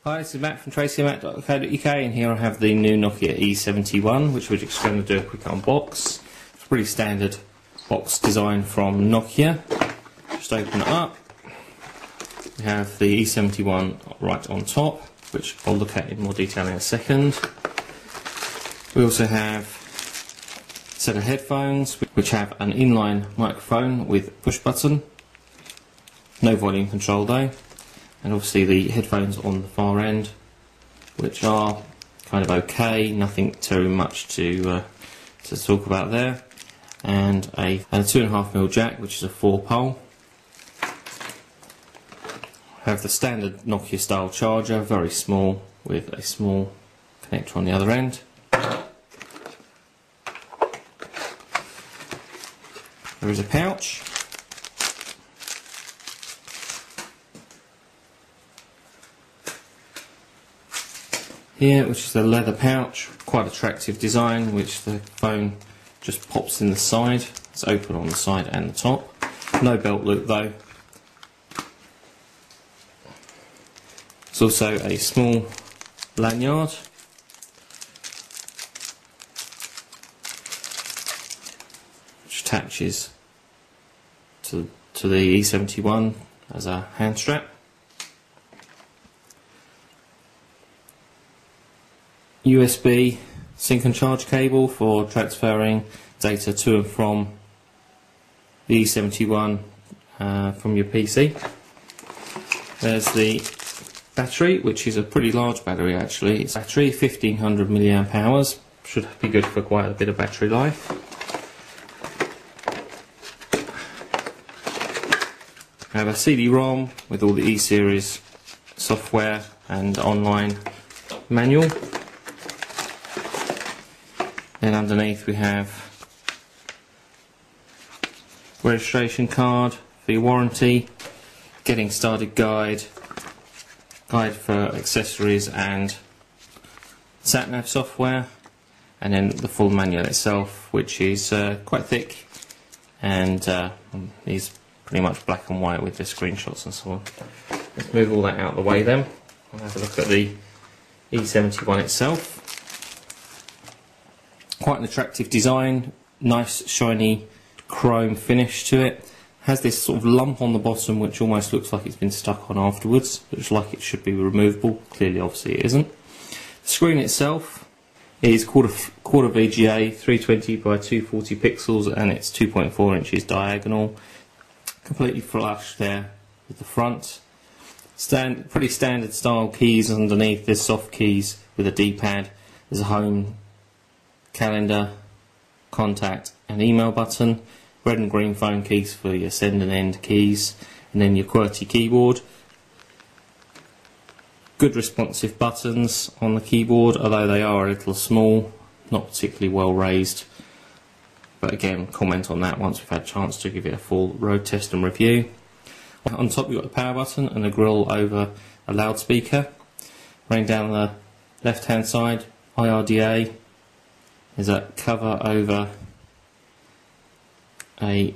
Hi, this is Matt from tracymatt.co.uk, and here I have the new Nokia E71, which we're just going to do a quick unbox. It's a pretty standard box design from Nokia. Just open it up. We have the E71 right on top, which I'll look at in more detail in a second. We also have a set of headphones, which have an inline microphone with push button. No volume control though. And obviously the headphones on the far end, which are kind of okay, nothing too much to talk about there. And a 2.5mm jack, which is a 4-pole. Have the standard Nokia style charger, very small, with a small connector on the other end. There is a pouch. Here, which is a leather pouch, quite attractive design, which the phone just pops in the side. It's open on the side and the top. No belt loop though. There's also a small lanyard. Which attaches to the E71 as a hand strap. USB sync and charge cable for transferring data to and from the E71 from your PC. There's the battery, which is a pretty large battery actually. It's battery 1500 mAh, should be good for quite a bit of battery life. I have a CD-ROM with all the E-series software and online manual. Then underneath we have registration card for your warranty, getting started guide for accessories and sat-nav software, and then the full manual itself, which is quite thick and is pretty much black and white with the screenshots and so on. Let's move all that out of the way then. I'll have a look at the E71 itself. Quite an attractive design, nice shiny chrome finish to it. Has this sort of lump on the bottom which almost looks like it's been stuck on afterwards, looks like it should be removable. Clearly obviously it isn't. The screen itself is quarter VGA, 320 by 240 pixels, and it's 2.4 inches diagonal. Completely flush there with the front. Pretty standard style keys underneath. There's soft keys with a D-pad. There's a home, calendar, contact and email button, red and green phone keys for your send and end keys, and then your QWERTY keyboard. Good responsive buttons on the keyboard, although they are a little small, not particularly well raised, but again, comment on that once we've had a chance to give it a full road test and review. On top you've got the power button and a grill over a loudspeaker. Running down the left hand side, IRDA. There's a cover over a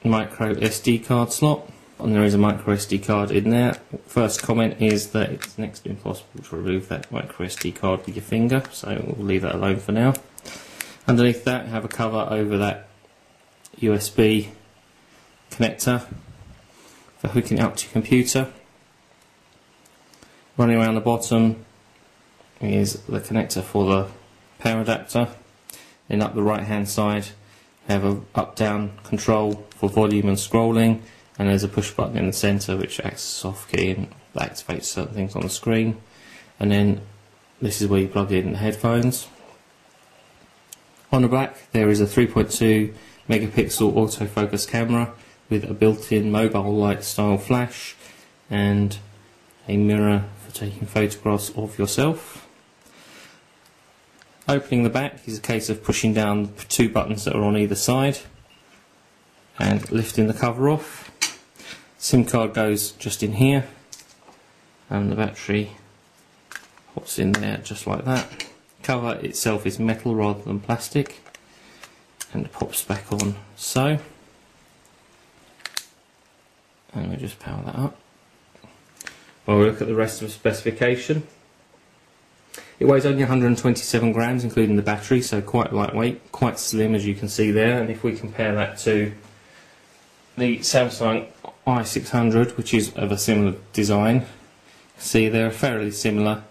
micro SD card slot, and there is a micro SD card in there. First comment is that it's next to impossible to remove that micro SD card with your finger, so we'll leave that alone for now. Underneath that, you have a cover over that USB connector for hooking it up to your computer. Running around the bottom is the connector for the power adapter. Then up the right hand side we have an up-down control for volume and scrolling, and there's a push button in the centre which acts as a soft key and activates certain things on the screen. And then this is where you plug in the headphones. On the back there is a 3.2 megapixel autofocus camera with a built-in mobile light style flash and a mirror for taking photographs of yourself. Opening the back is a case of pushing down two buttons that are on either side and lifting the cover off. SIM card goes just in here, and the battery pops in there just like that. Cover itself is metal rather than plastic, and it pops back on so. And we just power that up. Well, we'll look at the rest of the specification. It weighs only 127 grams including the battery, so quite lightweight, quite slim as you can see there. And if we compare that to the Samsung i600, which is of a similar design, see they're fairly similar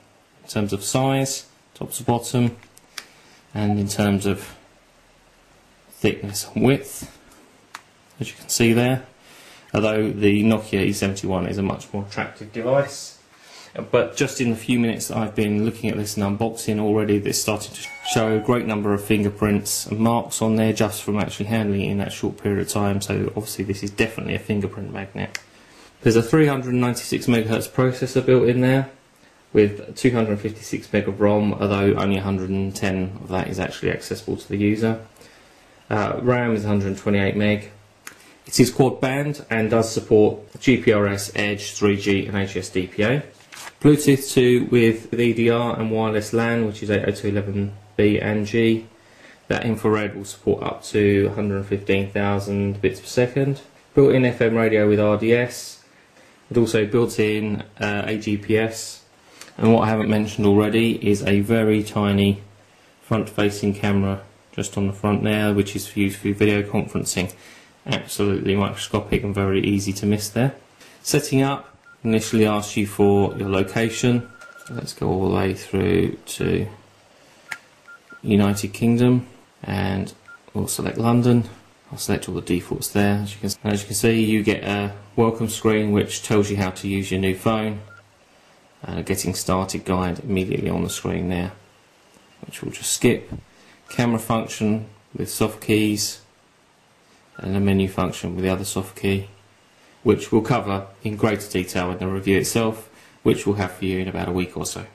in terms of size, top to bottom, and in terms of thickness and width, as you can see there. Although the Nokia E71 is a much more attractive device. But just in the few minutes that I've been looking at this and unboxing already, it's starting to show a great number of fingerprints and marks on there just from actually handling it in that short period of time. So obviously this is definitely a fingerprint magnet. There's a 396 MHz processor built in there with 256 meg of ROM, although only 110 of that is actually accessible to the user. RAM is 128 meg. It is quad band and does support GPRS, Edge, 3G and HSDPA. Bluetooth 2 with EDR and wireless LAN, which is 802.11b and G. That infrared will support up to 115,000 bits per second. Built-in FM radio with RDS. It also built-in a GPS. And what I haven't mentioned already is a very tiny front-facing camera just on the front there, which is used for video conferencing. Absolutely microscopic and very easy to miss there. Setting up initially asks you for your location. So let's go all the way through to United Kingdom and we'll select London. I'll select all the defaults there. As you can see, you get a welcome screen which tells you how to use your new phone. Getting started guide immediately on the screen there, which we'll just skip. Camera function with soft keys and a menu function with the other soft key, which we'll cover in greater detail in the review itself, which we'll have for you in about a week or so.